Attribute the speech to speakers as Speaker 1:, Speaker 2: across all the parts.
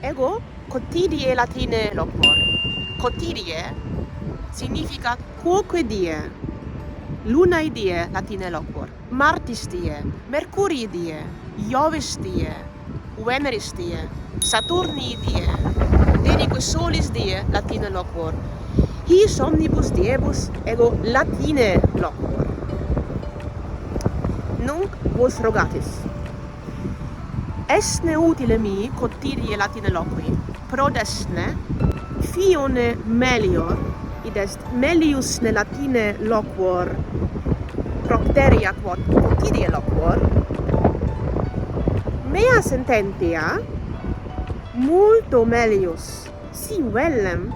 Speaker 1: Ego quotidie latine loquor. Quotidie significa quoque die. Lunae die latine loquor. Martis die, Mercurii die, Jovis die, Veneris die, Saturnii die, Denique solis die latine loquor. His omnibus diebus ego latine loquor. Nunc vos rogatis. Estne utile mi quotidie latine loqui, prodestne fione melior, id est melius ne latine loquor propteria quod quotidie loquor, mea sententia multo melius si vellem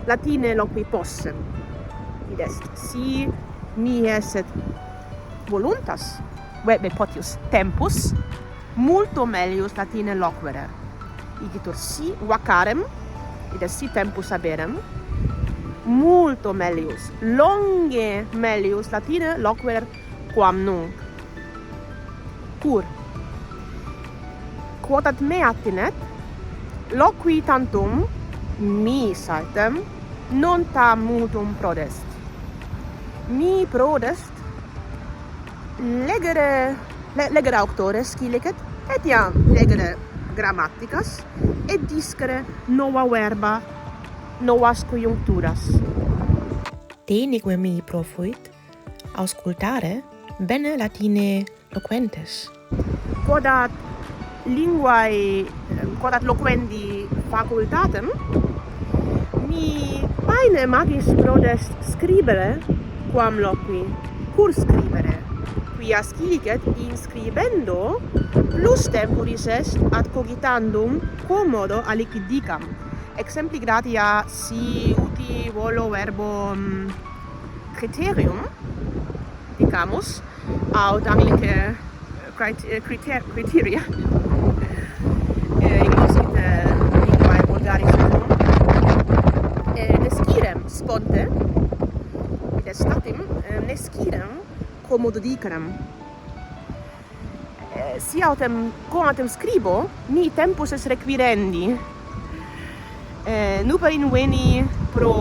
Speaker 1: latine loqui possem, id est si mi esset voluntas, potius tempus, multo melius latine loquere. Igitur si vacarem, id est si tempus haberem, multo melius, longe melius latine loquere quam nunc. Cur, quod ad me attinet, loqui tantum mi saltem non tam multum prodest. Mi prodest legere auctores scilicet, et iam legere grammaticas, et discere nova verba, novas conjuncturas. Denique mi profuit auscultare bene latine loquentes. Quod ad loquendi facultatem, mi paene magis prodest scribere quam loqui, cur scribere, quia scilicet inscribendo plus temporis est ad cogitandum commodo aliquid dicam. Exempli gratia si uti volo verbo criterium dicamus, aut anglice criteria ignosit linguae vulgaris nescirem sponte, id est statim, nescirem commodo dicerem. Si autem conatem scribo, mi tempus est requirendi. Nuper inveni pro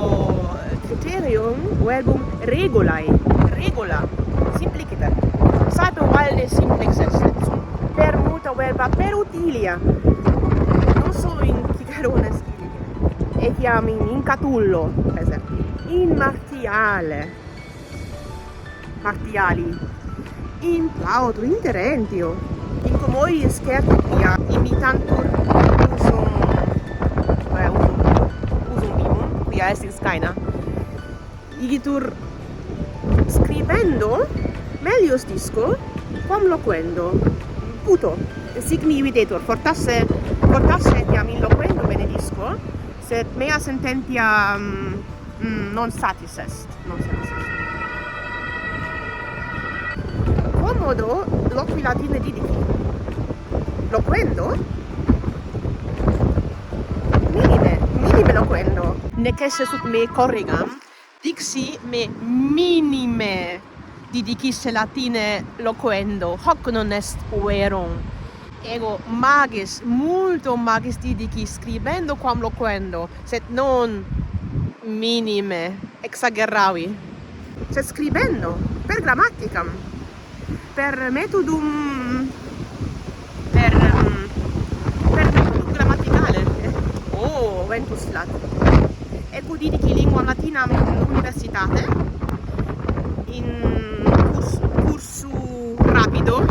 Speaker 1: criterium verbum regulae, regula, simpliciter. Saepe valde simplex est, per multa verba per utilia, non solo in Cicerone scilicet, etiam in Catullo, per esempio, in Martiali, in Plauto, in Terentio, in commodi Scertia, imitantur usum vivum, quia est in Scaena. Igitur scribendo melius disco quam loquendo. Puto, sic mi videtur, fortasse etiam in loquendo benedisco, sed mea sententia non satis est, Quomodo loqui latine didici? Loquendo? Minime loquendo. Necesse sut me corrigam, dixi me minime didicisse latine loquendo, hoc non est verum. Ego multo magis didici scribendo quam loquendo, sed non minime exaggeravi. Sed scribendo, per grammaticam, per metodum grammaticale. Oh, ventus flat. Ecco didici linguam latinam in universitate, in cursu rapido,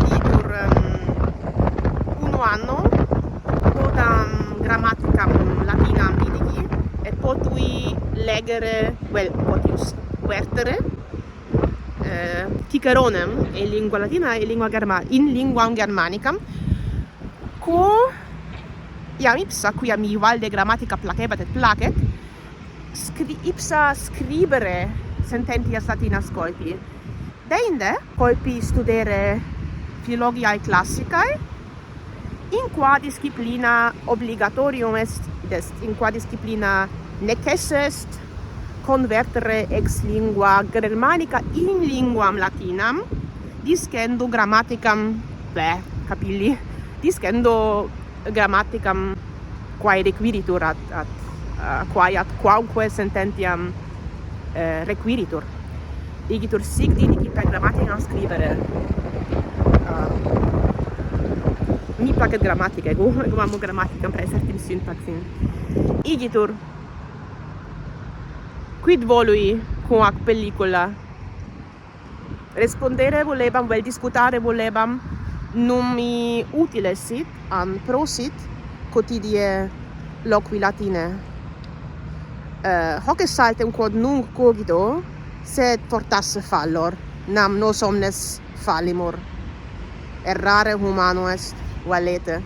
Speaker 1: itur 1 anno, quodam grammaticam latinam didici, et potui legere, potius vertere, Ciceronem in lingua latina e in lingua germanicam, quo iam ipsa, quia mi valde grammatica placebat et placet, ipsa scribere sententias latinas colpi. Deinde colpi studere philologiae classicae, in qua disciplina obligatorium est, in qua disciplina necesse est convertere ex lingua germanica in linguam latinam, discendo grammaticam, capilli, discendo grammaticam quae requiritur quae ad quamque sententiam requiritur. Igitur sic didicit per grammaticam scribere. Mi placet grammatica, ego amo grammaticam praesertim syntaxim. Igitur quid volui cum ac pellicula? Respondere volebam, vel disputare volebam, num mi utile sit, prosit, quotidie loqui latine. Hoc est saltem quod nunc cogito, sed fortasse fallor, nam nos omnes fallimur. Errare humano est, valete.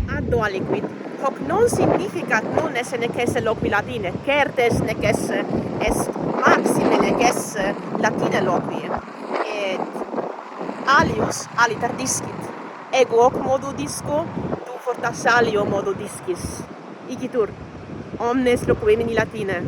Speaker 1: Addo aliquid, hoc non significat non esse nec esse loqui latine, certes nec esse est maxime nec esse latine loqui, et alius aliter discit. Ego hoc modo disco, tu fortasse alio modo discis. Igitur, omnes loquemini latine.